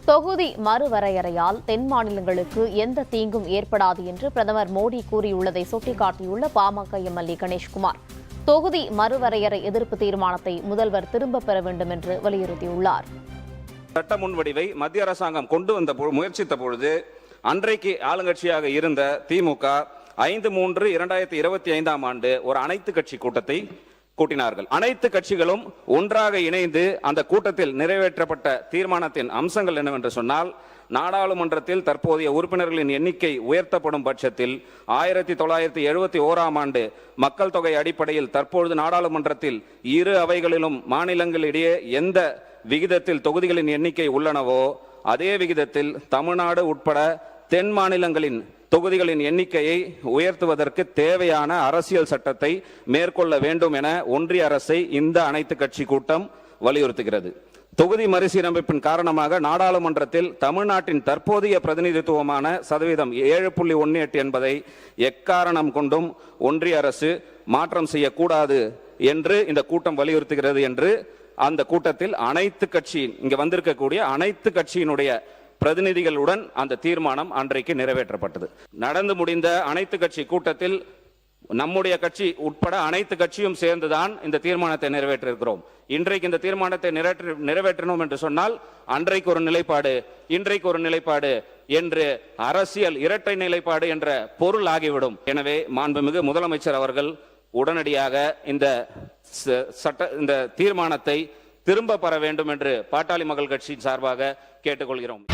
தொகுதி மறுவரையறையால் தென் மாநிலங்களுக்கு எந்த தீங்கும் ஏற்படாது என்று பிரதமர் மோடி கூறியுள்ளதை சுட்டிக்காட்டியுள்ள பாமக எம்எல்ஏ கணேஷ்குமார் தொகுதி மறுவரையறை எதிர்ப்பு தீர்மானத்தை முதல்வர் திரும்பப் பெற வேண்டும் என்று வலியுறுத்தியுள்ளார். சட்ட முன்வடிவை மத்திய அரசாங்கம் கொண்டு வந்த முயற்சித்த பொழுது அன்றைக்கு ஆளுங்கட்சியாக இருந்த திமுக 5/3/2025 ஒரு அனைத்து கட்சி கூட்டத்தை கூட்டினார்கள். அனைத்து கட்சிகளும் ஒன்றாக இணைந்து அந்த கூட்டத்தில் நிறைவேற்றப்பட்ட தீர்மானத்தின் அம்சங்கள் என்னவென்று சொன்னால், நாடாளுமன்றத்தில் தற்போதைய உறுப்பினர்களின் எண்ணிக்கை உயர்த்தப்படும் பட்சத்தில் 1971 மக்கள் தொகை அடிப்படையில் தற்பொழுது நாடாளுமன்றத்தில் இரு அவைகளிலும் மாநிலங்களிடையே எந்த விகிதத்தில் தொகுதிகளின் எண்ணிக்கை உள்ளனவோ அதே விகிதத்தில் தமிழ்நாடு உட்பட தென் மாநிலங்களின் தொகுதிகளின் எண்ணிக்கையை உயர்த்துவதற்கு தேவையான அரசியல் சட்டத்தை மேற்கொள்ள வேண்டும் என ஒன்றிய அரசை இந்த அனைத்து கட்சி கூட்டம் வலியுறுத்துகிறது. தொகுதி மறுசீரமைப்பின் காரணமாக நாடாளுமன்றத்தில் தமிழ்நாட்டின் தற்போதைய பிரதிநிதித்துவமான சதவீதம் 7.18 என்பதை எக்காரணம் கொண்டும் ஒன்றிய அரசு மாற்றம் செய்யக்கூடாது என்று இந்த கூட்டம் வலியுறுத்துகிறது என்று அந்த கூட்டத்தில் இங்க வந்திருக்கக்கூடிய அனைத்து கட்சியினுடைய பிரதிநிதிகளுடன் அந்த தீர்மானம் அன்றைக்கு நிறைவேற்றப்பட்டது. நடந்து முடிந்த அனைத்து கட்சி கூட்டத்தில் நம்முடைய கட்சி உட்பட அனைத்து கட்சியும் சேர்ந்துதான் இந்த தீர்மானத்தை நிறைவேற்றிருக்கிறோம். இன்றைக்கு இந்த தீர்மானத்தை நிறைவேற்றணும் என்று சொன்னால் அன்றைக்கு ஒரு நிலைப்பாடு, இன்றைக்கு ஒரு நிலைப்பாடு என்று அரசியல் இரட்டை நிலைப்பாடு என்ற பொருள் ஆகிவிடும். எனவே மாண்புமிகு முதலமைச்சர் அவர்கள் உடனடியாக இந்த தீர்மானத்தை திரும்ப பெற வேண்டும் என்று பாட்டாளி மக்கள் கட்சியின் சார்பாக கேட்டுக்கொள்கிறோம்.